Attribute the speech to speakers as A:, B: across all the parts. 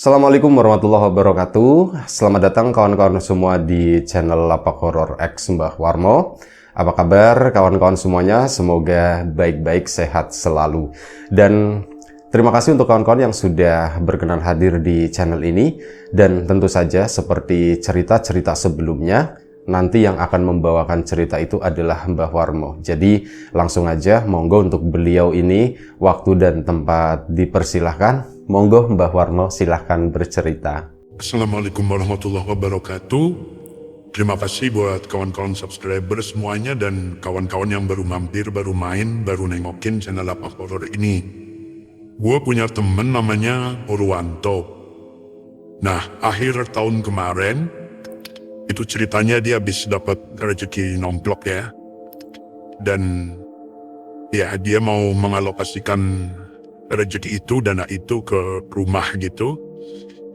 A: Assalamualaikum warahmatullahi wabarakatuh. Selamat datang kawan-kawan semua di channel Lapak Horor X Mbah Warmo. Apa kabar kawan-kawan semuanya? Semoga baik-baik, sehat selalu. Dan terima kasih untuk kawan-kawan yang sudah berkenan hadir di channel ini. Dan tentu saja seperti cerita-cerita sebelumnya, nanti yang akan membawakan cerita itu adalah Mbah Warmo. Jadi langsung aja, monggo untuk beliau ini waktu dan tempat dipersilahkan. Monggo Mbah Warmo silahkan bercerita.
B: Assalamualaikum warahmatullahi wabarakatuh. Terima kasih buat kawan-kawan subscriber semuanya dan kawan-kawan yang baru mampir, baru main, baru nengokin channel Lapak Horor ini. Gue punya temen namanya Purwanto. Nah, akhir tahun kemarin, itu ceritanya dia habis dapat rezeki nomplok ya. Dan ya dia mau mengalokasikan rezeki itu, dana itu ke rumah gitu.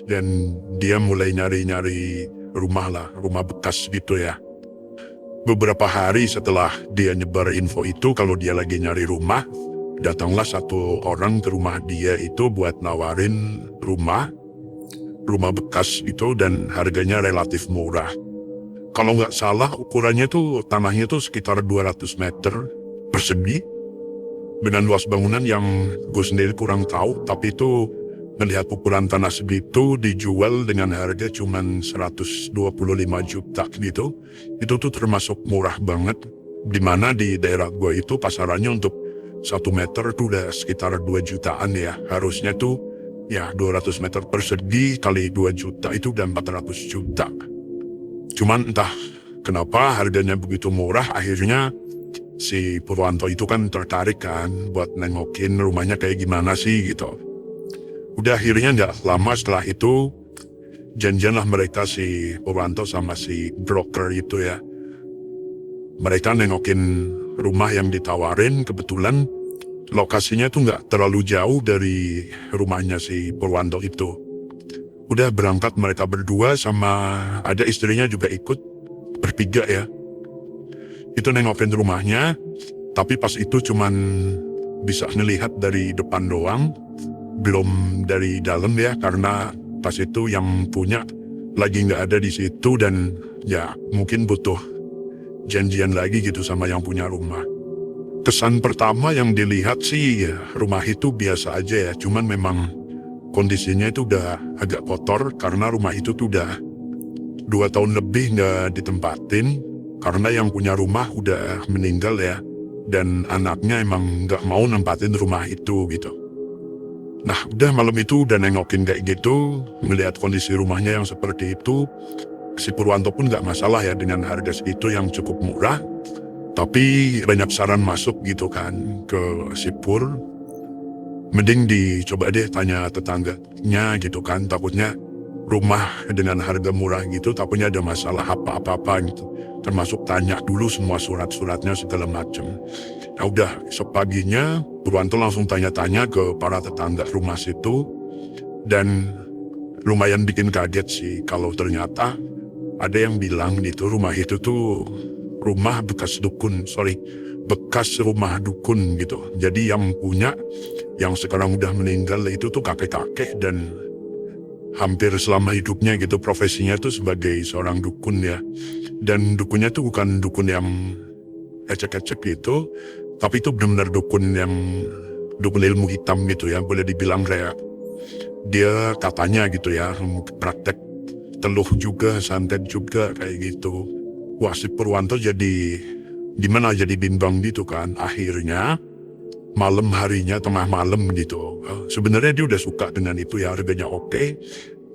B: Dan dia mulai nyari-nyari rumah lah, rumah bekas gitu ya. Beberapa hari setelah dia nyebar info itu kalau dia lagi nyari rumah, datanglah satu orang ke rumah dia itu buat nawarin rumah bekas itu dan harganya relatif murah. Kalau nggak salah ukurannya tuh tanahnya tuh sekitar 200 meter persegi. Dengan luas bangunan yang gue sendiri kurang tahu, tapi itu melihat ukuran tanah segitu dijual dengan harga cuman 125 juta gitu. Itu tuh termasuk murah banget. Dimana di daerah gue itu pasarannya untuk 1 meter tuh udah sekitar 2 jutaan ya. Harusnya tuh ya 200 meter persegi kali 2 juta itu udah 400 juta. Cuman entah kenapa harganya begitu murah, akhirnya si Purwanto itu kan tertarik kan buat nengokin rumahnya kayak gimana sih gitu. Udah akhirnya nggak lama setelah itu janjianlah mereka si Purwanto sama si broker itu ya. Mereka nengokin rumah yang ditawarin, kebetulan lokasinya tuh nggak terlalu jauh dari rumahnya si Purwanto itu. Udah berangkat mereka berdua sama ada istrinya juga ikut, bertiga ya. Itu nengokin rumahnya, tapi pas itu cuman bisa ngelihat dari depan doang, belum dari dalam ya, karena pas itu yang punya lagi nggak ada di situ dan ya mungkin butuh janjian lagi gitu sama yang punya rumah. Kesan pertama yang dilihat sih ya, rumah itu biasa aja ya, cuman memang kondisinya itu udah agak kotor karena rumah itu tuh udah 2 tahun lebih nggak ditempatin. Karena yang punya rumah udah meninggal ya, dan anaknya emang nggak mau nempatin rumah itu gitu. Nah udah malam itu udah nengokin kayak gitu, melihat kondisi rumahnya yang seperti itu, si Purwanto pun nggak masalah ya dengan harga segitu yang cukup murah. Tapi banyak saran masuk gitu kan ke si Pur, mending dicoba deh tanya tetangganya gitu kan, takutnya rumah dengan harga murah gitu takutnya ada masalah apa-apa gitu. Termasuk tanya dulu semua surat-suratnya segala macam. Nah udah esok paginya Purwanto langsung tanya-tanya ke para tetangga rumah situ. Dan lumayan bikin kaget sih kalau ternyata ada yang bilang gitu rumah itu tuh rumah bekas rumah dukun gitu. Jadi yang punya, yang sekarang udah meninggal itu tuh kakek-kakek dan hampir selama hidupnya gitu profesinya tuh sebagai seorang dukun ya. Dan dukunnya tuh bukan dukun yang ecek-ecek gitu, tapi itu benar-benar dukun ilmu hitam gitu ya, boleh dibilang kayak dia katanya gitu ya, praktek teluh juga, santet juga kayak gitu. Wah si Purwanto jadi gimana, jadi bimbang gitu kan. Akhirnya malam harinya tengah malam gitu, sebenarnya dia udah suka dengan itu ya, harganya oke.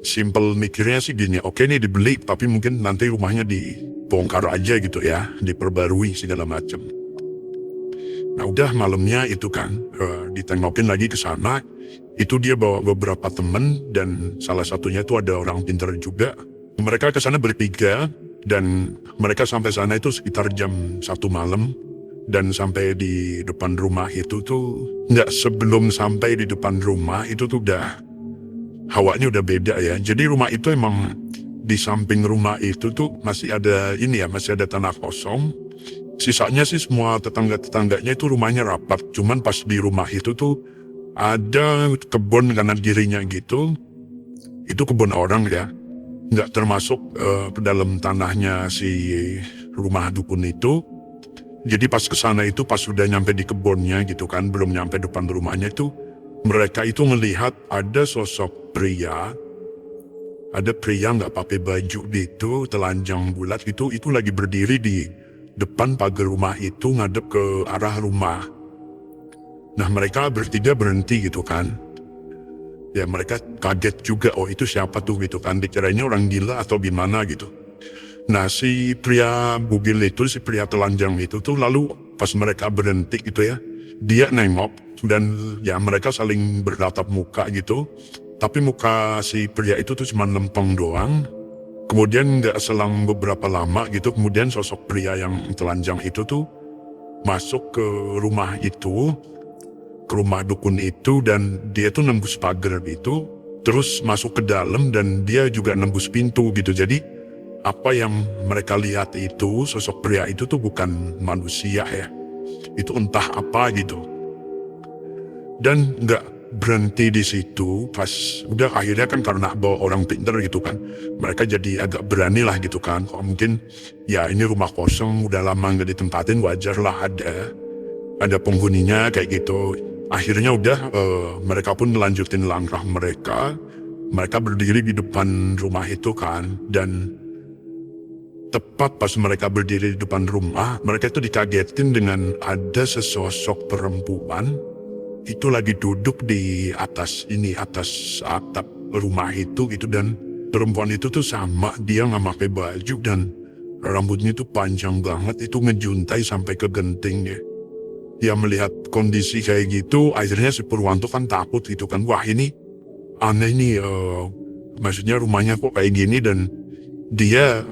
B: Simple mikirnya sih gini, oke nih dibeli, tapi mungkin nanti rumahnya dibongkar aja gitu ya, diperbarui segala macam. Nah udah malamnya itu kan ditengokin lagi ke sana. Itu dia bawa beberapa temen dan salah satunya itu ada orang pintar juga. Mereka ke sana bertiga dan mereka sampai sana itu sekitar jam 1 malam. Dan sampai di depan rumah itu tuh nggak, sebelum sampai di depan rumah itu tuh udah hawanya udah beda ya. Jadi rumah itu emang di samping rumah itu tuh masih ada ini ya, masih ada tanah kosong. Sisanya sih semua tetangga-tetangganya itu rumahnya rapat. Cuman pas di rumah itu tuh ada kebun kanan kirinya gitu. itu kebun orang ya, nggak termasuk ke dalam tanahnya si rumah dukun itu. Jadi pas kesana itu, pas sudah nyampe di kebunnya gitu kan, belum nyampe depan rumahnya itu, mereka itu melihat ada sosok pria, ada pria nggak pakai baju gitu, telanjang bulat gitu, itu lagi berdiri di depan pagar rumah itu ngadep ke arah rumah. Nah mereka bertiga berhenti gitu kan. Ya mereka kaget juga, oh itu siapa tuh gitu kan, dikiranya orang gila atau gimana gitu. Nah si pria bugil itu, si pria telanjang itu tuh lalu pas mereka berhenti gitu ya, dia nengok dan ya mereka saling bertatap muka gitu. Tapi muka si pria itu tuh cuma lempeng doang. Kemudian nggak selang beberapa lama gitu, kemudian sosok pria yang telanjang itu tuh masuk ke rumah itu, ke rumah dukun itu, dan dia tuh nembus pagar gitu, terus masuk ke dalam dan dia juga nembus pintu gitu. Jadi apa yang mereka lihat itu, sosok pria itu tuh bukan manusia ya, itu entah apa gitu. Dan nggak berhenti di situ, pas udah akhirnya kan karena bawa orang pinter gitu kan, mereka jadi agak berani lah gitu kan. Kalau mungkin ya ini rumah kosong udah lama nggak ditempatin, wajar lah ada penghuninya kayak gitu. Akhirnya udah mereka pun melanjutin langkah mereka. Mereka berdiri di depan rumah itu kan, dan tepat pas mereka berdiri di depan rumah, mereka itu dikagetin dengan ada sesosok perempuan itu lagi duduk di atas atap rumah itu gitu. Dan perempuan itu tuh sama, dia nggak pakai baju dan rambutnya itu panjang banget, itu ngejuntai sampai ke gentingnya. Ya melihat kondisi kayak gitu, akhirnya si Purwanto kan takut gitu kan, wah ini aneh nih, maksudnya rumahnya kok kayak gini. Dan dia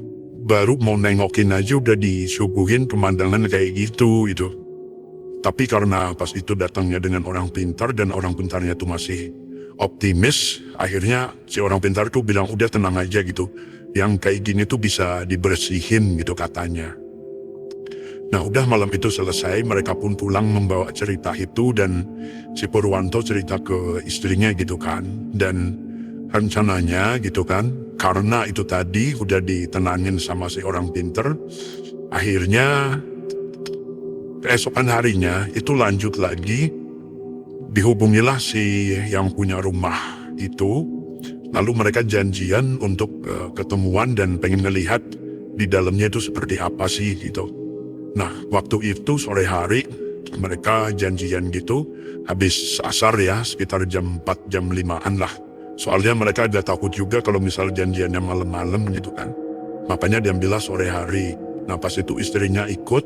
B: baru mau nengokin aja udah disuguhin pemandangan kayak gitu gitu. Tapi karena pas itu datangnya dengan orang pintar dan orang pintarnya tuh masih optimis, akhirnya si orang pintar tuh bilang udah tenang aja gitu, yang kayak gini tuh bisa dibersihin gitu katanya. Nah udah malam itu selesai, mereka pun pulang membawa cerita itu, dan si Purwanto cerita ke istrinya gitu kan. Dan rencananya gitu kan, karena itu tadi udah ditenangin sama si orang pinter, akhirnya keesokan harinya itu lanjut lagi, dihubungilah si yang punya rumah itu, lalu mereka janjian untuk ketemuan dan pengen ngelihat di dalamnya itu seperti apa sih gitu. Nah waktu itu sore hari mereka janjian gitu, habis asar ya, sekitar jam 4 jam 5-an lah. Soalnya mereka ada takut juga kalau misal janjiannya malam-malam gitu kan. Makanya diambillah sore hari. Nah pas itu istrinya ikut,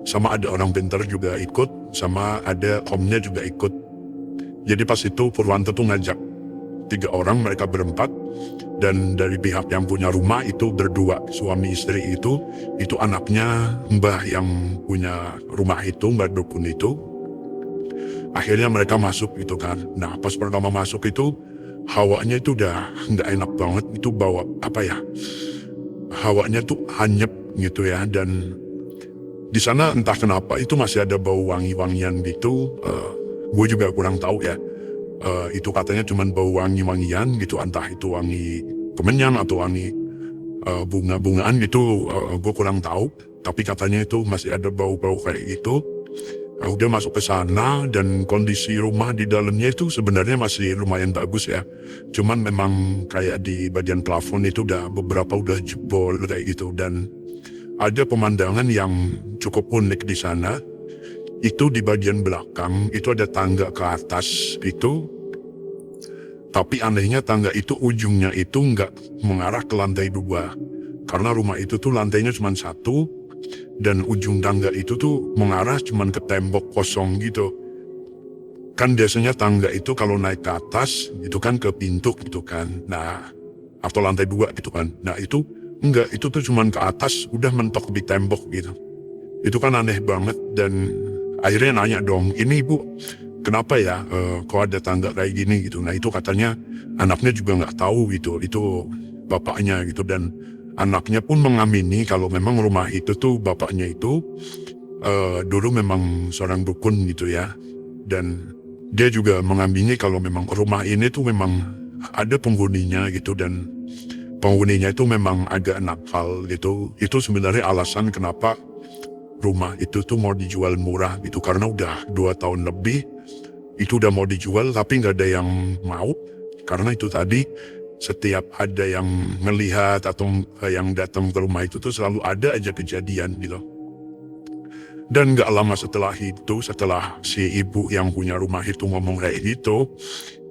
B: sama ada orang pintar juga ikut, sama ada omnya juga ikut. Jadi pas itu Purwanto tuh ngajak 3 orang, mereka berempat. Dan dari pihak yang punya rumah itu berdua, suami istri itu anaknya mbah yang punya rumah itu, mbah dukun itu. Akhirnya mereka masuk gitu kan. Nah pas pertama masuk itu, hawanya itu udah nggak enak banget, itu bawa apa ya, hawanya tuh anyep gitu ya. Dan di sana entah kenapa itu masih ada bau wangi-wangian gitu. Gue juga kurang tahu ya. Itu katanya cuman bau wangi-wangian gitu, entah itu wangi kemenyan atau wangi bunga-bungaan gitu, gue kurang tahu. Tapi katanya itu masih ada bau-bau kayak gitu. Udah masuk ke sana, dan kondisi rumah di dalamnya itu sebenarnya masih lumayan bagus ya. Cuman memang kayak di bagian plafon itu beberapa udah jebol kayak gitu. Dan ada pemandangan yang cukup unik di sana. Itu di bagian belakang, itu ada tangga ke atas itu. Tapi anehnya tangga itu ujungnya itu nggak mengarah ke lantai 2. Karena rumah itu tuh lantainya cuma 1. Dan ujung tangga itu tuh mengarah cuma ke tembok kosong gitu. Kan biasanya tangga itu kalau naik ke atas, itu kan ke pintu gitu kan. Nah, atau lantai 2 gitu kan. Nah itu enggak, itu tuh cuma ke atas, udah mentok di tembok gitu. Itu kan aneh banget. Dan akhirnya nanya dong, ini ibu kenapa ya kok ada tangga kayak gini gitu. Nah itu katanya anaknya juga nggak tahu gitu, itu bapaknya gitu. Dan anaknya pun mengamini kalau memang rumah itu tuh bapaknya itu dulu memang seorang dukun gitu ya. Dan dia juga mengamini kalau memang rumah ini tuh memang ada penghuninya gitu, dan penghuninya itu memang agak nakal gitu. Itu sebenarnya alasan kenapa rumah itu tuh mau dijual murah gitu, karena udah 2 tahun lebih itu udah mau dijual tapi nggak ada yang mau. Karena itu tadi, setiap ada yang melihat atau yang datang ke rumah itu tuh selalu ada aja kejadian gitu. Dan gak lama setelah itu, setelah si ibu yang punya rumah itu ngomong kayak gitu,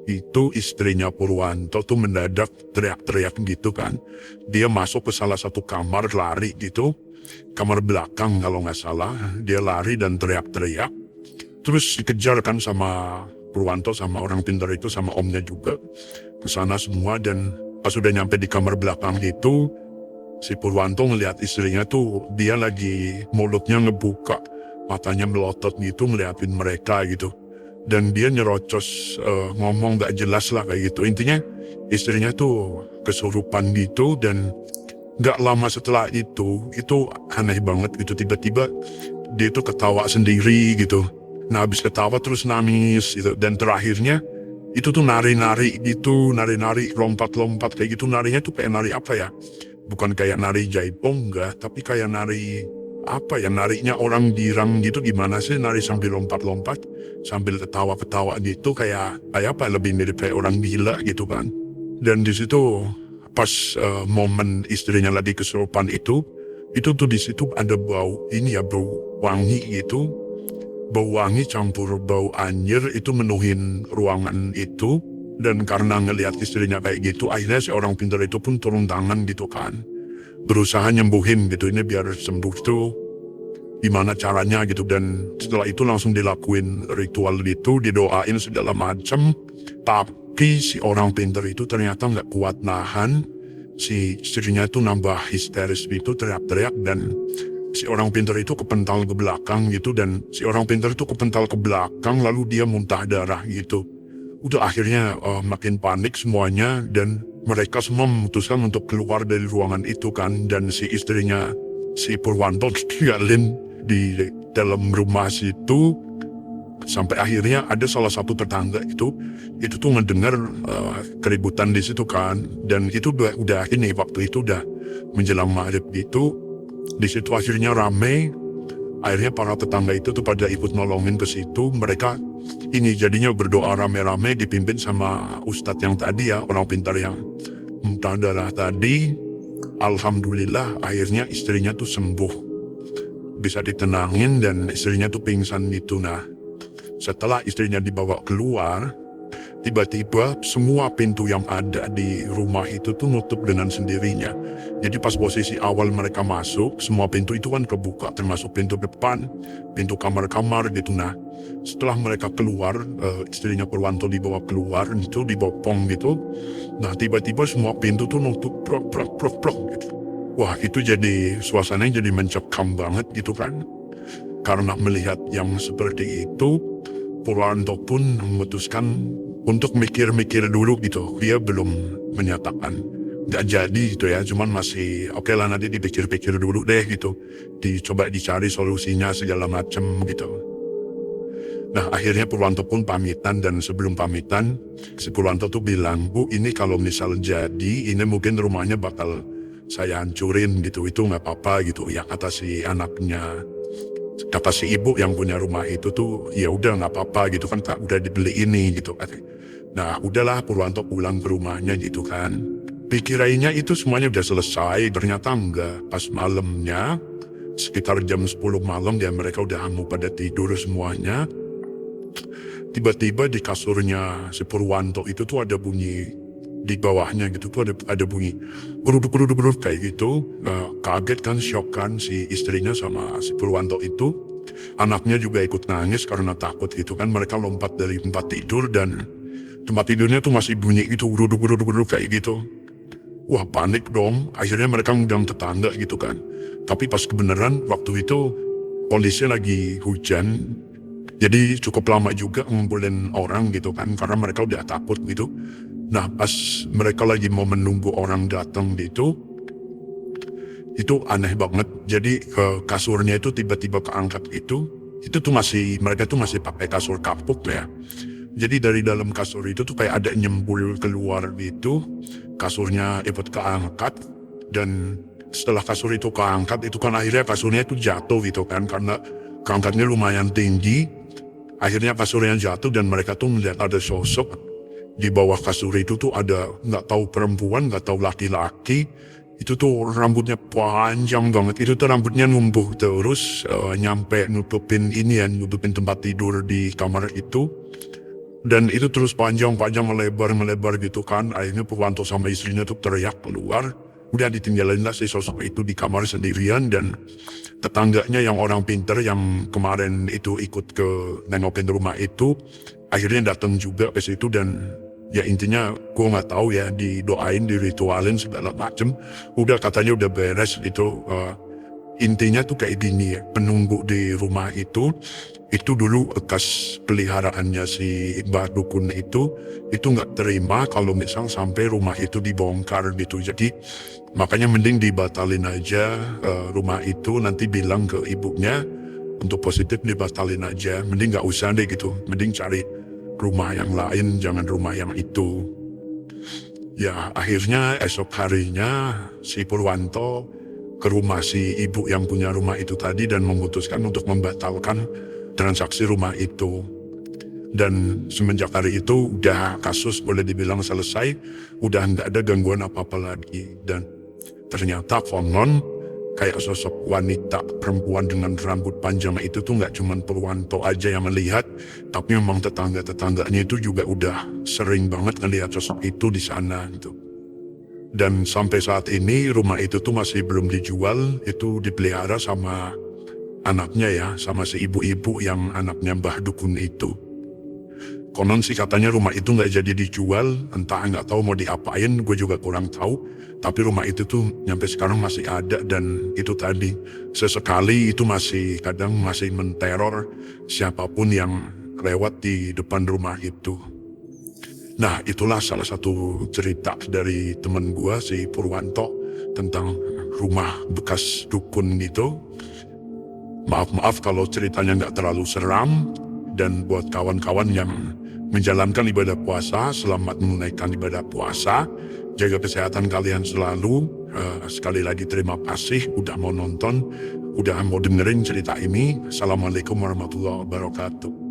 B: itu istrinya Purwanto tuh mendadak teriak-teriak gitu kan. Dia masuk ke salah satu kamar, lari gitu. Kamar belakang kalau nggak salah. Dia lari dan teriak-teriak. Terus dikejar kan sama Purwanto, sama orang pintar itu, sama omnya juga. Ke sana semua, dan pas udah nyampe di kamar belakang itu, si Purwanto ngeliat istrinya tuh, dia lagi mulutnya ngebuka, matanya melotot gitu ngeliatin mereka gitu. Dan dia nyerocos ngomong gak jelas lah kayak gitu. Intinya istrinya tuh kesurupan gitu, dan gak lama setelah itu aneh banget gitu. Tiba-tiba dia tuh ketawa sendiri gitu. Nah habis ketawa terus nangis gitu. Dan terakhirnya itu tuh nari-nari gitu, nari-nari, lompat-lompat kayak gitu. Narinya tuh kayak nari apa ya? Bukan kayak nari jaipong enggak, tapi kayak nari apa ya, narinya orang dirang gitu. Gimana sih nari sambil lompat-lompat, sambil ketawa-ketawa gitu, kayak apa, lebih mirip kayak orang gila gitu kan. Dan di situ pas momen istrinya lagi kesurupan itu tuh di situ ada bau ini ya, bau wangi gitu. Bau wangi campur bau anjir itu menuhin ruangan itu. Dan karena ngelihat istrinya kayak gitu, akhirnya si orang pintar itu pun turun tangan gitu kan. Berusaha nyembuhin gitu, ini biar sembuh tuh gimana caranya gitu. Dan setelah itu langsung dilakuin ritual itu, didoain segala macam. Tapi si orang pintar itu ternyata nggak kuat nahan. Si istrinya itu nambah histeris gitu, teriak-teriak, dan si orang pintar itu kepental ke belakang gitu. Dan si orang pintar itu kepental ke belakang, lalu dia muntah darah gitu. Udah akhirnya makin panik semuanya, dan mereka semua memutuskan untuk keluar dari ruangan itu kan. Dan si istrinya si Purwanto tinggalin di dalam rumah situ. Sampai akhirnya ada salah satu tetangga itu tuh ngedengar keributan di situ kan. Dan itu udah ini, waktu itu udah menjelang maghrib gitu. Di situ akhirnya rame. Akhirnya para tetangga itu tuh pada ikut nolongin ke situ. Mereka ini jadinya berdoa rame-rame, dipimpin sama ustadz yang tadi ya, orang pintar yang muntah darah tadi. Alhamdulillah akhirnya istrinya tuh sembuh, bisa ditenangin, dan istrinya tuh pingsan gitu. Nah setelah istrinya dibawa keluar, tiba-tiba semua pintu yang ada di rumah itu tuh nutup dengan sendirinya. Jadi pas posisi awal mereka masuk, semua pintu itu kan kebuka, termasuk pintu depan, pintu kamar-kamar gitu. Nah setelah mereka keluar, istrinya Purwanto dibawa keluar, itu dibopong gitu. Nah tiba-tiba semua pintu tuh nutup, prok gitu. Wah itu jadi, suasananya jadi mencekam banget gitu kan. Karena melihat yang seperti itu, Purwanto pun memutuskan untuk mikir-mikir dulu gitu. Dia belum menyatakan nggak jadi gitu ya, cuman masih oke lah, nanti dipikir-pikir dulu deh gitu. Dicoba dicari solusinya segala macem gitu. Nah akhirnya Purwanto pun pamitan, dan sebelum pamitan si Purwanto tuh bilang, "Bu, ini kalau misal jadi, ini mungkin rumahnya bakal saya hancurin gitu, itu nggak apa-apa gitu ya," kata si anaknya. Kata si ibu yang punya rumah itu tuh, ya udah nggak apa-apa gitu kan, udah dibeli ini gitu. Nah udahlah Purwanto pulang ke rumahnya gitu kan. Pikirannya itu semuanya udah selesai, ternyata enggak. Pas malamnya, sekitar jam 10 malam ya, mereka udah mau pada tidur semuanya. Tiba-tiba di kasurnya si Purwanto itu tuh ada bunyi di bawahnya gitu tuh, ada bunyi beruduk kayak gitu. Kaget kan, shock kan si istrinya sama si Purwanto itu. Anaknya juga ikut nangis karena takut gitu kan. Mereka lompat dari tempat tidur, dan tempat tidurnya tuh masih bunyi gitu, beruduk kayak gitu. Wah panik dong. Akhirnya mereka ngundang tetangga gitu kan. Tapi pas kebenaran waktu itu kondisinya lagi hujan, jadi cukup lama juga ngumpulin orang gitu kan, karena mereka udah takut gitu. Nah pas mereka lagi mau menunggu orang datang gitu, itu aneh banget. Jadi kasurnya itu tiba-tiba keangkat itu tuh masih, mereka tuh masih pakai kasur kapuk ya. Jadi dari dalam kasur itu tuh kayak ada nyembul keluar gitu. Kasurnya ikut keangkat. Dan setelah kasur itu keangkat, itu kan akhirnya kasurnya itu jatuh gitu kan. Karena keangkatnya lumayan tinggi. Akhirnya kasurnya jatuh dan mereka tuh melihat ada sosok. Di bawah kasur itu tuh ada nggak tahu perempuan, nggak tahu laki-laki. Itu tuh rambutnya panjang banget. Itu tuh rambutnya numbuh terus nyampe nutupin ini ya, nutupin tempat tidur di kamar itu. Dan itu terus panjang-panjang melebar gitu kan. Akhirnya Purwanto sama istrinya tuh teriak keluar. Udah ditinggalin lah si sosok itu di kamar sendirian. Dan tetangganya yang orang pinter yang kemarin itu ikut ke nengokin rumah itu. Akhirnya datang juga ke situ dan ya intinya gue nggak tahu ya, didoain, diritualin segala macem. Udah katanya udah beres itu. Intinya tuh kayak gini ya, penunggu di rumah itu dulu bekas peliharaannya si Mbah Dukun itu nggak terima kalau misal sampai rumah itu dibongkar gitu. Jadi makanya mending dibatalin aja rumah itu, nanti bilang ke ibunya untuk positif dibatalin aja. Mending nggak usah deh gitu, mending cari rumah yang lain, jangan rumah yang itu. Ya akhirnya esok harinya si Purwanto ke rumah si ibu yang punya rumah itu tadi dan memutuskan untuk membatalkan transaksi rumah itu. Dan semenjak hari itu udah kasus boleh dibilang selesai, udah nggak ada gangguan apa-apa lagi. Dan ternyata konon kayak sosok wanita perempuan dengan rambut panjang itu tuh nggak cuman Purwanto aja yang melihat, tapi memang tetangga-tetangganya itu juga udah sering banget ngelihat sosok itu di sana gitu. Dan sampai saat ini rumah itu tuh masih belum dijual, itu dipelihara sama anaknya ya, sama si ibu-ibu yang anaknya Mbah Dukun itu. Konon sih katanya rumah itu nggak jadi dijual, entah nggak tahu mau diapain, gue juga kurang tahu. Tapi rumah itu tuh nyampe sekarang masih ada dan itu tadi, sesekali itu masih kadang masih menteror siapapun yang lewat di depan rumah itu. Nah itulah salah satu cerita dari temen gua si Purwanto tentang rumah bekas dukun gitu. Maaf kalau ceritanya nggak terlalu seram. Dan buat kawan-kawan yang menjalankan ibadah puasa, selamat menunaikan ibadah puasa. Jaga kesehatan kalian selalu. Sekali lagi terima kasih udah mau nonton, udah mau dengerin cerita ini. Assalamualaikum warahmatullahi wabarakatuh.